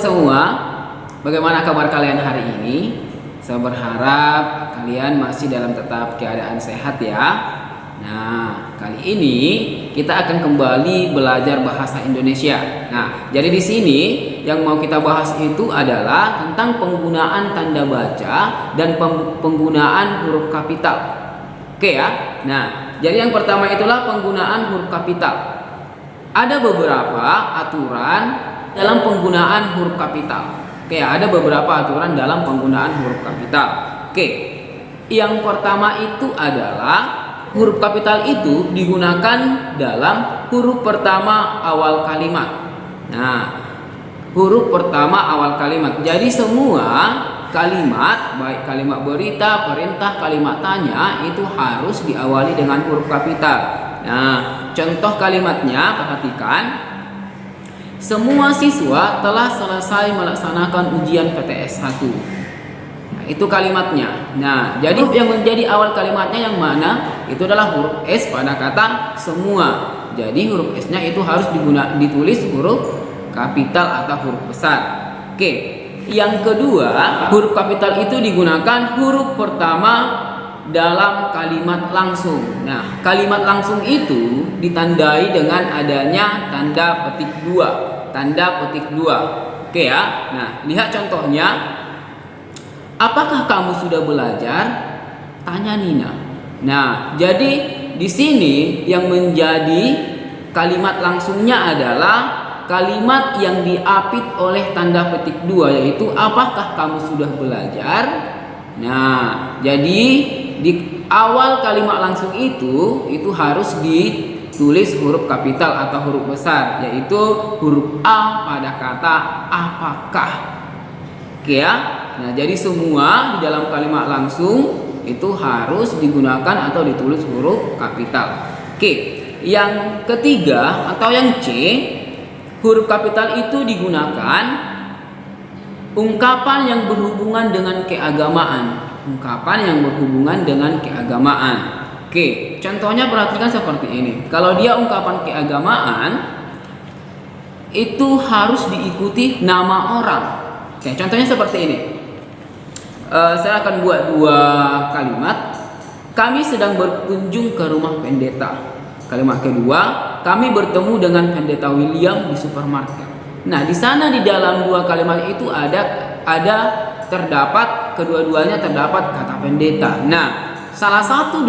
semua, bagaimana kabar kalian hari ini? Saya berharap kalian masih dalam tetap keadaan sehat ya. Nah, kali ini kita akan kembali belajar bahasa Indonesia. Nah, jadi di sini yang mau kita bahas itu adalah tentang penggunaan tanda baca dan penggunaan huruf kapital. Oke ya. Nah, jadi yang pertama itulah penggunaan huruf kapital. Ada beberapa aturan dalam penggunaan huruf kapital. Oke, ada beberapa aturan dalam penggunaan huruf kapital. Oke, yang pertama itu adalah huruf kapital itu digunakan dalam huruf pertama awal kalimat. Nah, huruf pertama awal kalimat. Jadi semua kalimat, baik kalimat berita, perintah, kalimat tanya, itu harus diawali dengan huruf kapital. Nah, contoh kalimatnya perhatikan. Semua siswa telah selesai melaksanakan ujian PTS 1. Nah, itu kalimatnya. Nah, jadi yang menjadi awal kalimatnya yang mana? Itu adalah huruf S pada kata semua. Jadi huruf S-nya itu harus ditulis huruf kapital atau huruf besar. Oke. Yang kedua, huruf kapital itu digunakan huruf pertama dalam kalimat langsung. Nah, kalimat langsung itu ditandai dengan adanya tanda petik 2. Tanda petik 2. Oke ya. Nah, lihat contohnya. Apakah kamu sudah belajar? Tanya Nina. Nah, jadi di sini yang menjadi kalimat langsungnya adalah kalimat yang diapit oleh tanda petik 2, yaitu apakah kamu sudah belajar? Nah, jadi di awal kalimat langsung itu harus ditulis huruf kapital atau huruf besar, yaitu huruf A pada kata apakah. Oke ya. Nah, jadi semua di dalam kalimat langsung itu harus digunakan atau ditulis huruf kapital. Oke. Yang ketiga atau yang C, huruf kapital itu digunakan ungkapan yang berhubungan dengan keagamaan. Ungkapan yang berhubungan dengan keagamaan. Oke, contohnya perhatikan seperti ini. Kalau dia ungkapan keagamaan, itu harus diikuti nama orang. Oke, contohnya seperti ini. Saya akan buat dua kalimat. Kami sedang berkunjung ke rumah pendeta. Kalimat kedua, kami bertemu dengan pendeta William di supermarket. Nah, di sana di dalam dua kalimat itu terdapat kedua-duanya terdapat kata pendeta. Nah, salah satu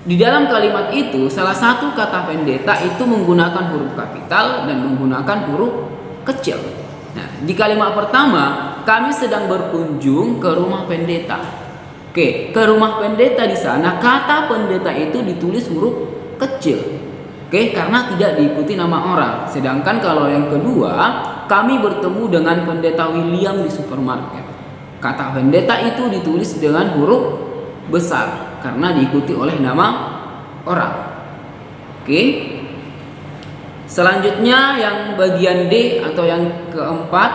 di dalam kalimat itu, salah satu kata pendeta itu menggunakan huruf kapital dan menggunakan huruf kecil. Nah, di kalimat pertama, kami sedang berkunjung ke rumah pendeta. Oke, ke rumah pendeta di sana kata pendeta itu ditulis huruf kecil. Oke, karena tidak diikuti nama orang. Sedangkan kalau yang kedua, kami bertemu dengan pendeta William di supermarket. Kata pendeta itu ditulis dengan huruf besar karena diikuti oleh nama orang. Oke. Selanjutnya yang bagian D atau yang keempat,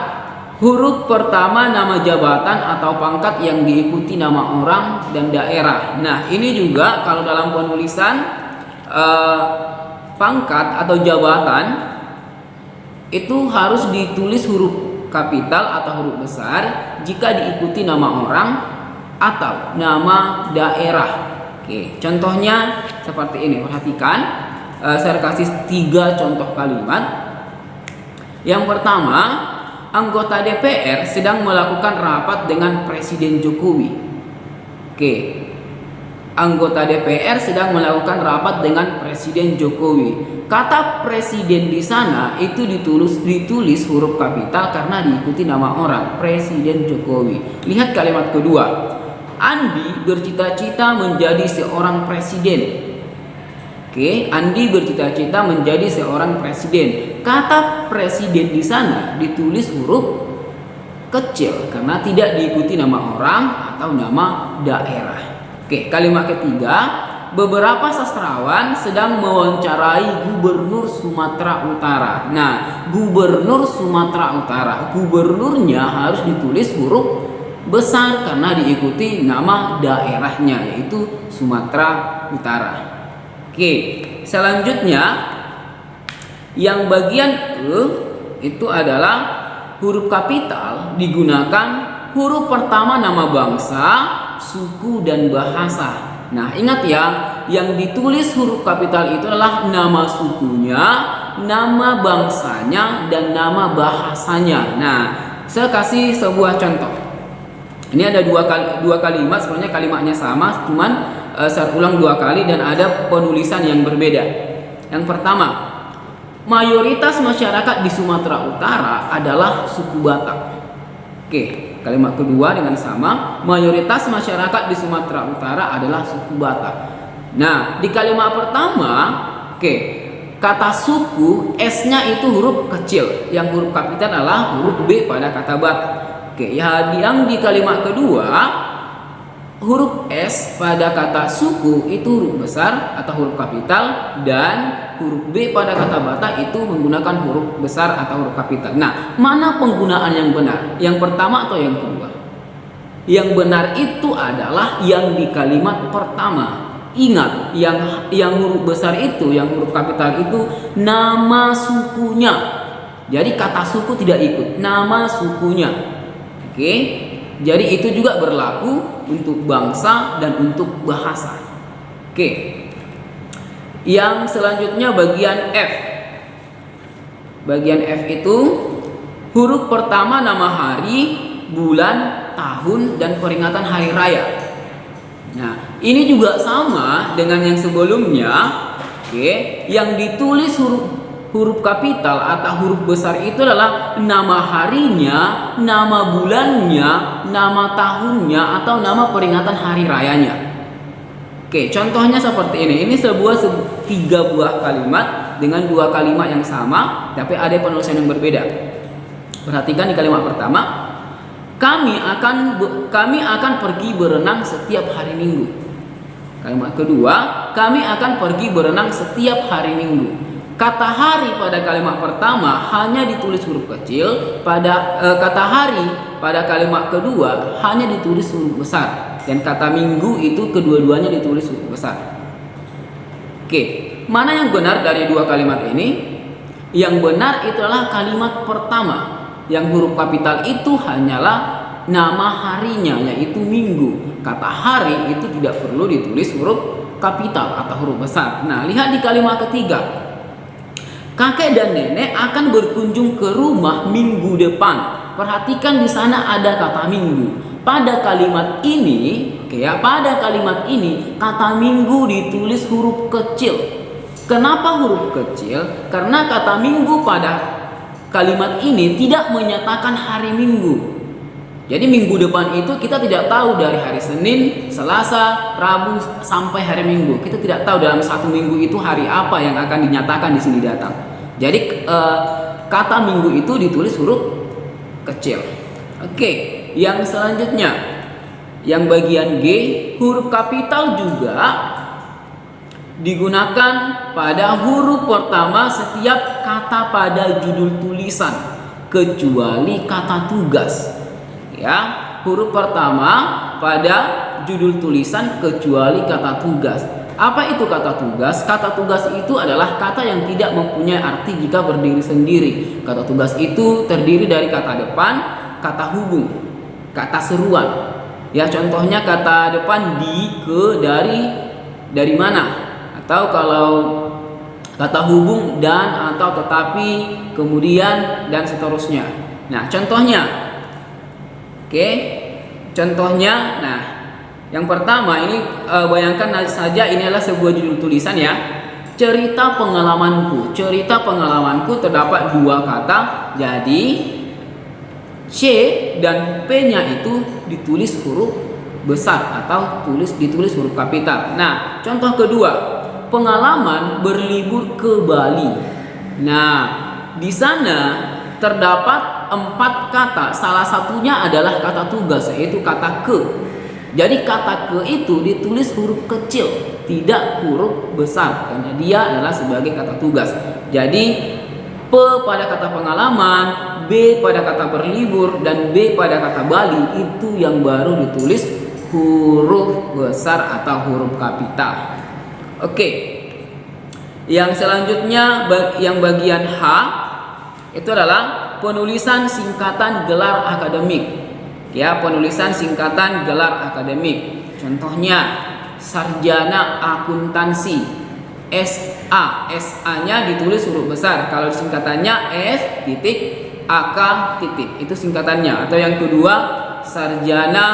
huruf pertama nama jabatan atau pangkat yang diikuti nama orang dan daerah. Nah, ini juga kalau dalam penulisan pangkat atau jabatan itu harus ditulis huruf kapital atau huruf besar jika diikuti nama orang atau nama daerah. Oke, contohnya seperti ini. Perhatikan, saya kasih 3 contoh kalimat. Yang pertama, anggota DPR sedang melakukan rapat dengan Presiden Jokowi. Oke, anggota DPR sedang melakukan rapat dengan Presiden Jokowi. Kata presiden di sana itu ditulis huruf kapital karena diikuti nama orang, Presiden Jokowi. Lihat kalimat kedua. Andi bercita-cita menjadi seorang presiden. Oke, Andi bercita-cita menjadi seorang presiden. Kata presiden di sana ditulis huruf kecil karena tidak diikuti nama orang atau nama daerah. Oke, kalimat ketiga, beberapa sastrawan sedang mewawancarai Gubernur Sumatera Utara. Nah, Gubernur Sumatera Utara, gubernurnya harus ditulis huruf besar karena diikuti nama daerahnya, yaitu Sumatera Utara. Oke, selanjutnya yang bagian E itu adalah huruf kapital digunakan huruf pertama nama bangsa, suku, dan bahasa. Nah, ingat ya, yang ditulis huruf kapital itu adalah nama sukunya, nama bangsanya, dan nama bahasanya. Nah, saya kasih sebuah contoh. Ini ada dua kalimat, sebenarnya kalimatnya sama, cuman saya ulang 2 kali dan ada penulisan yang berbeda. Yang pertama, mayoritas masyarakat di Sumatera Utara adalah suku Batak. Oke, kalimat kedua dengan sama, mayoritas masyarakat di Sumatera Utara adalah suku Batak. Nah, di kalimat pertama, kata suku, S-nya itu huruf kecil, yang huruf kapital adalah huruf B pada kata Batak. Yang di kalimat kedua, huruf S pada kata suku itu huruf besar atau huruf kapital, dan huruf B pada kata Batak itu menggunakan huruf besar atau huruf kapital. Nah, mana penggunaan yang benar? Yang pertama atau yang kedua? Yang benar itu adalah yang di kalimat pertama. Ingat, yang huruf besar itu, yang huruf kapital itu nama sukunya. Jadi kata suku tidak ikut, nama sukunya. Oke. Jadi itu juga berlaku untuk bangsa dan untuk bahasa. Oke. Yang selanjutnya bagian F. Bagian F itu huruf pertama nama hari, bulan, tahun, dan peringatan hari raya. Nah, ini juga sama dengan yang sebelumnya. Yang ditulis huruf kapital atau huruf besar itu adalah nama harinya, nama bulannya, nama tahunnya, atau nama peringatan hari rayanya. Contohnya seperti ini. Ini 3 buah kalimat dengan 2 kalimat yang sama, tapi ada penulisan yang berbeda. Perhatikan di kalimat pertama, kami akan pergi berenang setiap hari Minggu. Kalimat kedua, kami akan pergi berenang setiap hari Minggu. Kata hari pada kalimat pertama hanya ditulis huruf kecil, kata hari pada kalimat kedua hanya ditulis huruf besar, dan kata minggu itu kedua-duanya ditulis huruf besar. Mana yang benar dari 2 kalimat ini? Yang benar itu adalah kalimat pertama, yang huruf kapital itu hanyalah nama harinya, yaitu minggu. Kata hari itu tidak perlu ditulis huruf kapital atau huruf besar. Nah, lihat di kalimat ketiga. Kakek dan nenek akan berkunjung ke rumah minggu depan. Perhatikan di sana ada kata minggu. Pada kalimat ini, pada kalimat ini kata minggu ditulis huruf kecil. Kenapa huruf kecil? Karena kata minggu pada kalimat ini tidak menyatakan hari Minggu. Jadi minggu depan itu kita tidak tahu dari hari Senin, Selasa, Rabu sampai hari Minggu. Kita tidak tahu dalam 1 minggu itu hari apa yang akan dinyatakan di sini datang. Jadi kata minggu itu ditulis huruf kecil. Yang selanjutnya, yang bagian G, huruf kapital juga digunakan pada huruf pertama setiap kata pada judul tulisan, kecuali kata tugas. Huruf pertama pada judul tulisan kecuali kata tugas. Apa itu kata tugas? Kata tugas itu adalah kata yang tidak mempunyai arti jika berdiri sendiri. Kata tugas itu terdiri dari kata depan, kata hubung, kata seruan. Contohnya kata depan di, ke, dari mana? Atau kalau kata hubung dan, atau, tetapi, kemudian, dan seterusnya. Nah, contohnya. Contohnya, nah, yang pertama ini bayangkan saja ini adalah sebuah judul tulisan ya. Cerita pengalamanku. Cerita pengalamanku terdapat 2 kata. Jadi C dan P-nya itu ditulis huruf besar atau ditulis huruf kapital. Nah, contoh kedua, pengalaman berlibur ke Bali. Nah, di sana terdapat 4 kata, salah satunya adalah kata tugas, yaitu kata ke. Jadi kata ke itu ditulis huruf kecil, tidak huruf besar, karena dia adalah sebagai kata tugas. Jadi P pada kata pengalaman, B pada kata berlibur, dan B pada kata Bali itu yang baru ditulis huruf besar atau huruf kapital. Yang selanjutnya yang bagian H itu adalah penulisan singkatan gelar akademik. Ya, penulisan singkatan gelar akademik. Contohnya sarjana akuntansi, SA. SA-nya ditulis huruf besar. Kalau singkatannya S titik AK titik, itu singkatannya. Atau yang kedua, sarjana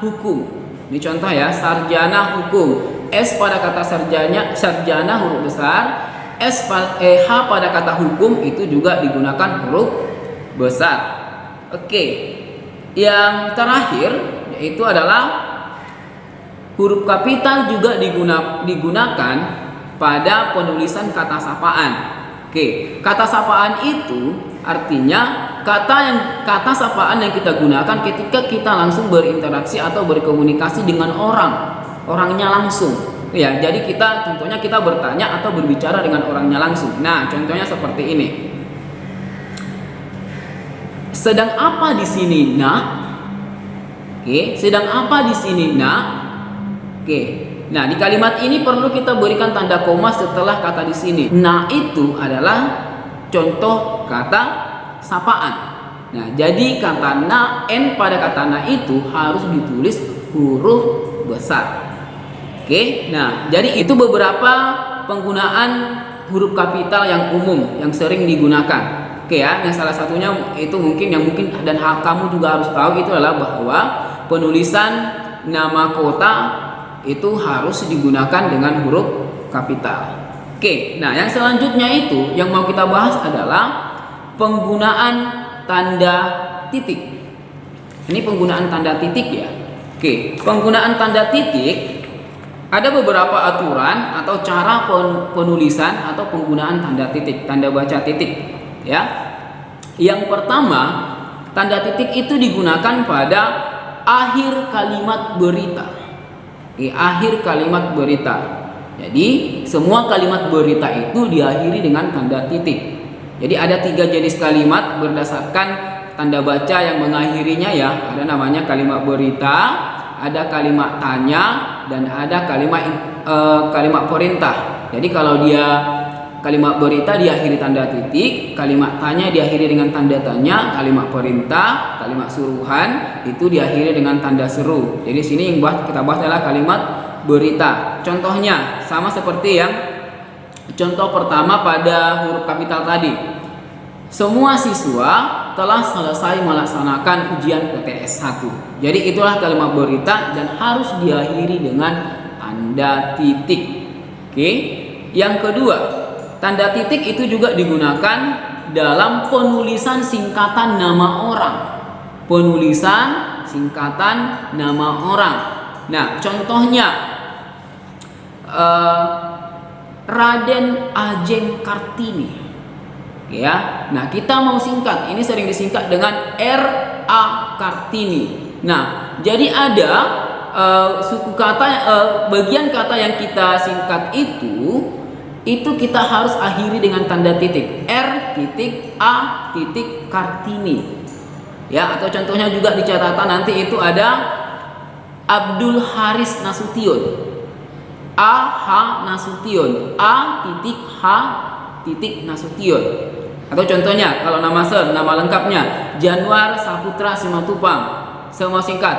hukum. Ini contoh ya, sarjana hukum. S pada kata sarjana huruf besar, H pada kata hukum itu juga digunakan huruf besar. Oke. Yang terakhir yaitu adalah huruf kapital juga digunakan pada penulisan kata sapaan. Oke, kata sapaan itu artinya kata sapaan yang kita gunakan ketika kita langsung berinteraksi atau berkomunikasi dengan orangnya langsung. Ya, jadi contohnya kita bertanya atau berbicara dengan orangnya langsung. Nah, contohnya seperti ini. Sedang apa di sini, Nak? Oke, sedang apa di sini, Nak? Oke. Nah, di kalimat ini perlu kita berikan tanda koma setelah kata di sini. Nah, itu adalah contoh kata sapaan. Nah, jadi kata na, n pada kata na itu harus ditulis huruf besar. Oke. Nah, jadi itu beberapa penggunaan huruf kapital yang umum yang sering digunakan. Oke ya, yang salah satunya itu mungkin dan kamu juga harus tahu itu adalah bahwa penulisan nama kota itu harus digunakan dengan huruf kapital. Oke, nah yang selanjutnya itu yang mau kita bahas adalah penggunaan tanda titik. Ini penggunaan tanda titik ya. Oke, penggunaan tanda titik ada beberapa aturan atau cara penulisan atau penggunaan tanda titik, tanda baca titik. Ya, yang pertama, tanda titik itu digunakan pada akhir kalimat berita. Akhir kalimat berita. Jadi semua kalimat berita itu diakhiri dengan tanda titik. Jadi ada 3 jenis kalimat berdasarkan tanda baca yang mengakhirinya ya. Ada namanya kalimat berita, ada kalimat tanya, dan ada kalimat perintah. Jadi kalau dia kalimat berita diakhiri tanda titik, kalimat tanya diakhiri dengan tanda tanya, kalimat perintah, kalimat suruhan itu diakhiri dengan tanda seru. Jadi sini yang kita bahas adalah kalimat berita. Contohnya sama seperti yang contoh pertama pada huruf kapital tadi. Semua siswa telah selesai melaksanakan ujian PTS 1. Jadi itulah kalimat berita dan harus diakhiri dengan tanda titik. Oke. Yang kedua, tanda titik itu juga digunakan dalam penulisan singkatan nama orang. Penulisan singkatan nama orang. Nah, contohnya Raden Ajeng Kartini. Ya. Nah, kita mau singkat. Ini sering disingkat dengan R.A. Kartini. Nah, jadi ada suku kata bagian kata yang kita singkat itu kita harus akhiri dengan tanda titik. R.A. Kartini. Ya, atau contohnya juga di catatan nanti itu ada Abdul Haris Nasution. A.H. Nasution. A.H. Nasution. Atau contohnya kalau nama lengkapnya Januar Saputra Simatupang. Semua singkat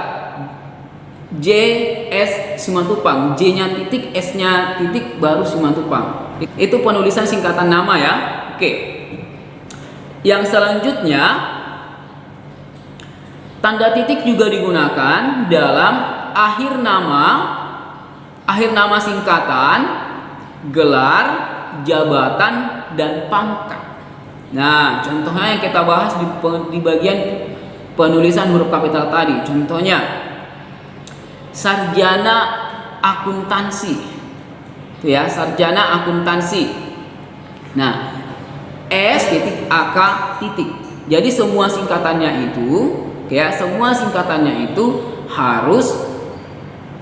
J.S. Simatupang. J-nya titik, S-nya titik, baru Simatupang. Itu penulisan singkatan nama ya. Oke. Yang selanjutnya, tanda titik juga digunakan dalam akhir nama singkatan, gelar, jabatan, dan pangkat. Nah, contohnya yang kita bahas di bagian penulisan huruf kapital tadi. Contohnya sarjana akuntansi. Itu ya, sarjana akuntansi. Nah, S.AK. Jadi semua singkatannya itu harus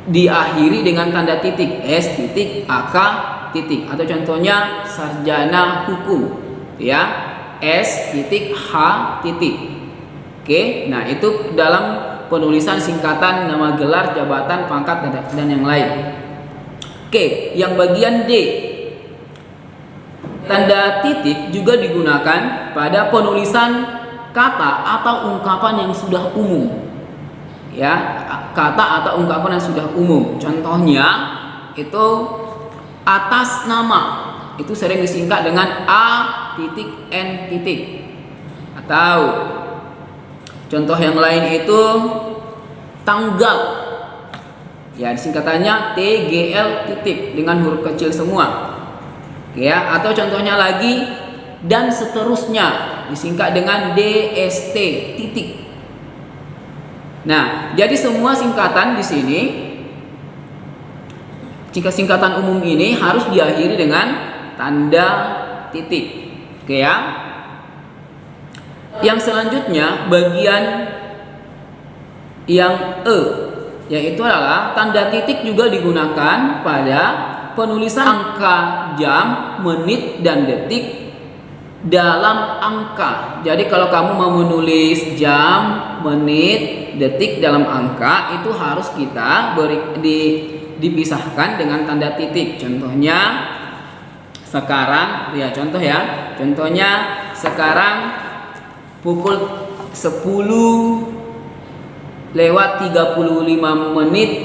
diakhiri dengan tanda titik S.AK. Atau contohnya sarjana hukum ya, S.H. Oke, nah itu dalam penulisan singkatan nama gelar, jabatan, pangkat, dan yang lain. Oke, yang bagian D, tanda titik juga digunakan pada penulisan kata atau ungkapan yang sudah umum. Ya, kata atau ungkapan yang sudah umum. Contohnya itu atas nama, itu sering disingkat dengan A.N. Atau contoh yang lain itu tanggal, ya singkatannya TGL dengan huruf kecil semua. Ya, atau contohnya lagi dan seterusnya disingkat dengan DST . Nah, jadi semua singkatan di sini, jika singkatan umum ini harus diakhiri dengan tanda titik. Oke ya. Yang selanjutnya bagian yang yaitu adalah tanda titik juga digunakan pada penulisan angka jam, menit, dan detik dalam angka. Jadi kalau kamu mau menulis jam, menit, detik dalam angka, itu harus kita dipisahkan dengan tanda titik. Contohnya sekarang, ya contohnya sekarang pukul 10:35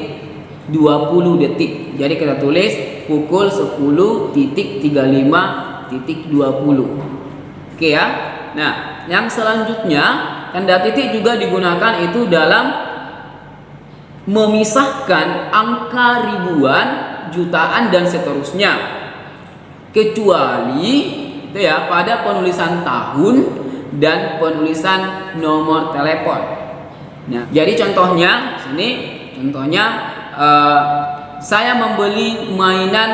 20 detik. Jadi kita tulis pukul 10:35:20. Oke ya. Nah, yang selanjutnya tanda titik juga digunakan itu dalam memisahkan angka ribuan, jutaan, dan seterusnya. Kecuali itu ya pada penulisan tahun dan penulisan nomor telepon. Nah, jadi contohnya saya membeli mainan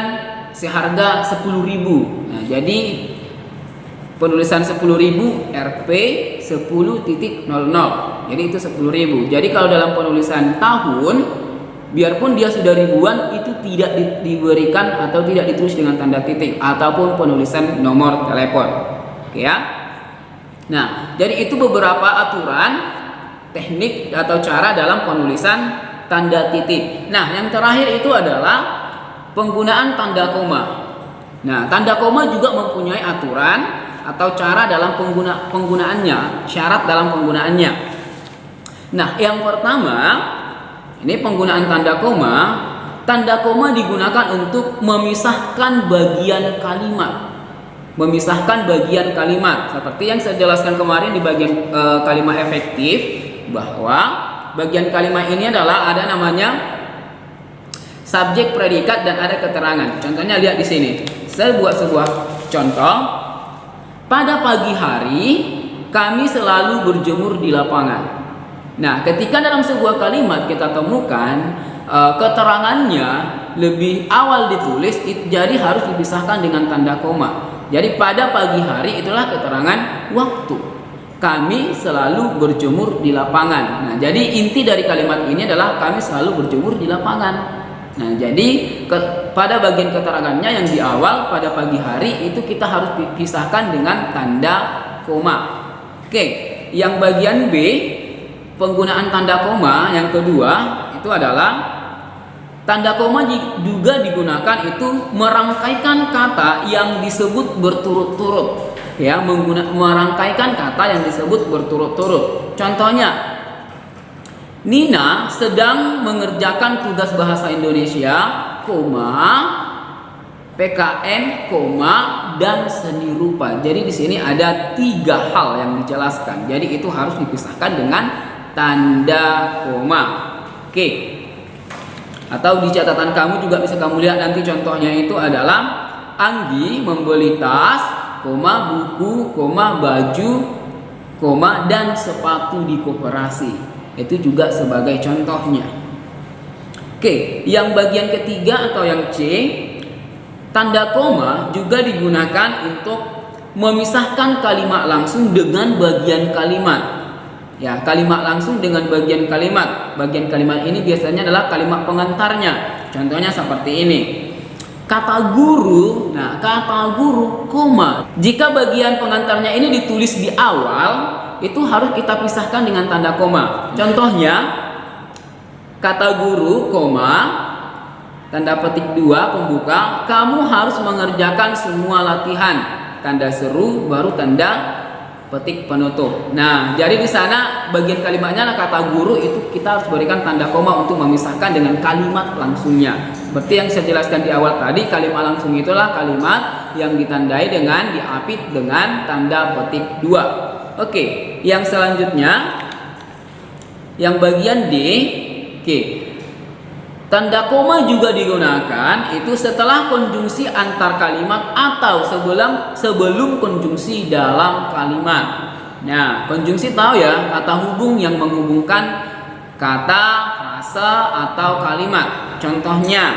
seharga 10.000. Nah, jadi penulisan 10.000 Rp 10.00. Jadi itu 10.000. Jadi kalau dalam penulisan tahun, biarpun dia sudah ribuan, itu tidak diberikan atau tidak ditulis dengan tanda titik ataupun penulisan nomor telepon. Oke ya. Nah, jadi itu beberapa aturan teknik atau cara dalam penulisan tanda titik. Nah, yang terakhir itu adalah penggunaan tanda koma. Nah, tanda koma juga mempunyai aturan atau cara dalam penggunaannya, syarat dalam penggunaannya. Nah, yang pertama, ini penggunaan tanda koma. Tanda koma digunakan untuk memisahkan bagian kalimat. Seperti yang saya jelaskan kemarin di bagian kalimat efektif, bahwa bagian kalimat ini adalah ada namanya subjek, predikat, dan ada keterangan. Contohnya lihat di sini. Saya buat sebuah contoh. Pada pagi hari kami selalu berjemur di lapangan. Nah, ketika dalam sebuah kalimat kita temukan keterangannya lebih awal ditulis, jadi harus dipisahkan dengan tanda koma. Jadi pada pagi hari itulah keterangan waktu. Kami selalu berjemur di lapangan. Nah, jadi inti dari kalimat ini adalah kami selalu berjemur di lapangan. Nah, jadi pada bagian keterangannya yang di awal pada pagi hari itu kita harus dipisahkan dengan tanda koma. Oke, yang bagian B, penggunaan tanda koma yang kedua itu adalah tanda koma juga digunakan itu merangkaikan kata yang disebut berturut-turut. Ya, merangkaikan kata yang disebut berturut-turut. Contohnya, Nina sedang mengerjakan tugas bahasa Indonesia, PKN, dan seni rupa. Jadi di sini ada 3 hal yang dijelaskan. Jadi itu harus dipisahkan dengan tanda koma. Oke. Atau di catatan kamu juga bisa kamu lihat nanti contohnya itu adalah Anggi membeli tas, buku, baju, dan sepatu di koperasi. Itu juga sebagai contohnya. Oke, yang bagian ketiga atau yang C, tanda koma juga digunakan untuk memisahkan kalimat langsung dengan bagian kalimat. Ya, kalimat langsung dengan bagian kalimat. Bagian kalimat ini biasanya adalah kalimat pengantarnya. Contohnya seperti ini. Kata guru, koma. Jika bagian pengantarnya ini ditulis di awal, itu harus kita pisahkan dengan tanda koma. Contohnya, kata guru, tanda petik 2 pembuka, kamu harus mengerjakan semua latihan. Tanda seru, baru tanda petik penutup. Nah, jadi di sana bagian kalimatnya kata guru itu kita harus berikan tanda koma untuk memisahkan dengan kalimat langsungnya. Seperti yang saya jelaskan di awal tadi, kalimat langsung itulah kalimat yang ditandai dengan diapit dengan tanda petik 2. Oke, yang selanjutnya yang bagian D. Oke. Tanda koma juga digunakan itu setelah konjungsi antar kalimat atau sebelum konjungsi dalam kalimat. Nah, konjungsi tahu ya, kata hubung yang menghubungkan kata, frase atau kalimat. Contohnya,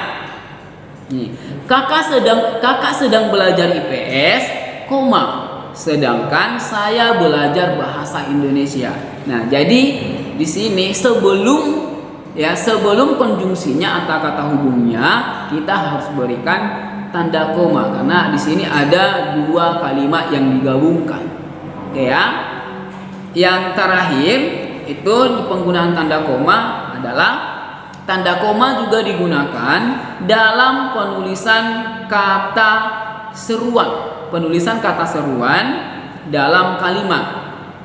nih, kakak sedang belajar IPS, koma, sedangkan saya belajar bahasa Indonesia. Nah, jadi di sini sebelum konjungsinya atau kata hubungnya kita harus berikan tanda koma karena di sini ada dua kalimat yang digabungkan. Oke ya. Yang terakhir itu penggunaan tanda koma adalah tanda koma juga digunakan dalam penulisan kata seruan. Penulisan kata seruan dalam kalimat.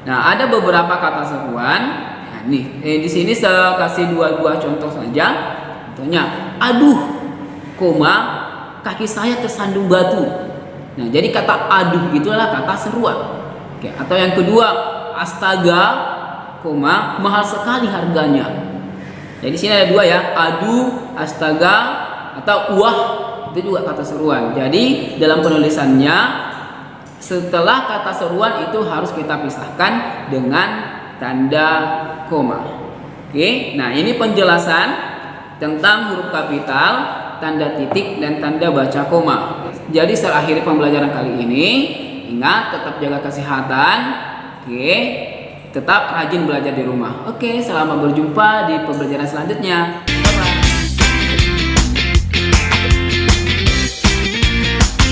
Nah, ada beberapa kata seruan. Nih, di sini saya kasih dua buah contoh saja. Contohnya, aduh, koma, kaki saya tersandung batu. Nah, jadi kata aduh itulah kata seruan. Oke, atau yang kedua, astaga, koma, mahal sekali harganya. Jadi sini ada dua ya, aduh, astaga, atau wah, itu juga kata seruan. Jadi dalam penulisannya setelah kata seruan itu harus kita pisahkan dengan tanda koma. Oke, nah ini penjelasan tentang huruf kapital, tanda titik, dan tanda baca koma. Jadi setelah akhir pembelajaran kali ini, ingat tetap jaga kesehatan. Oke, tetap rajin belajar di rumah. Oke, selamat berjumpa di pembelajaran selanjutnya.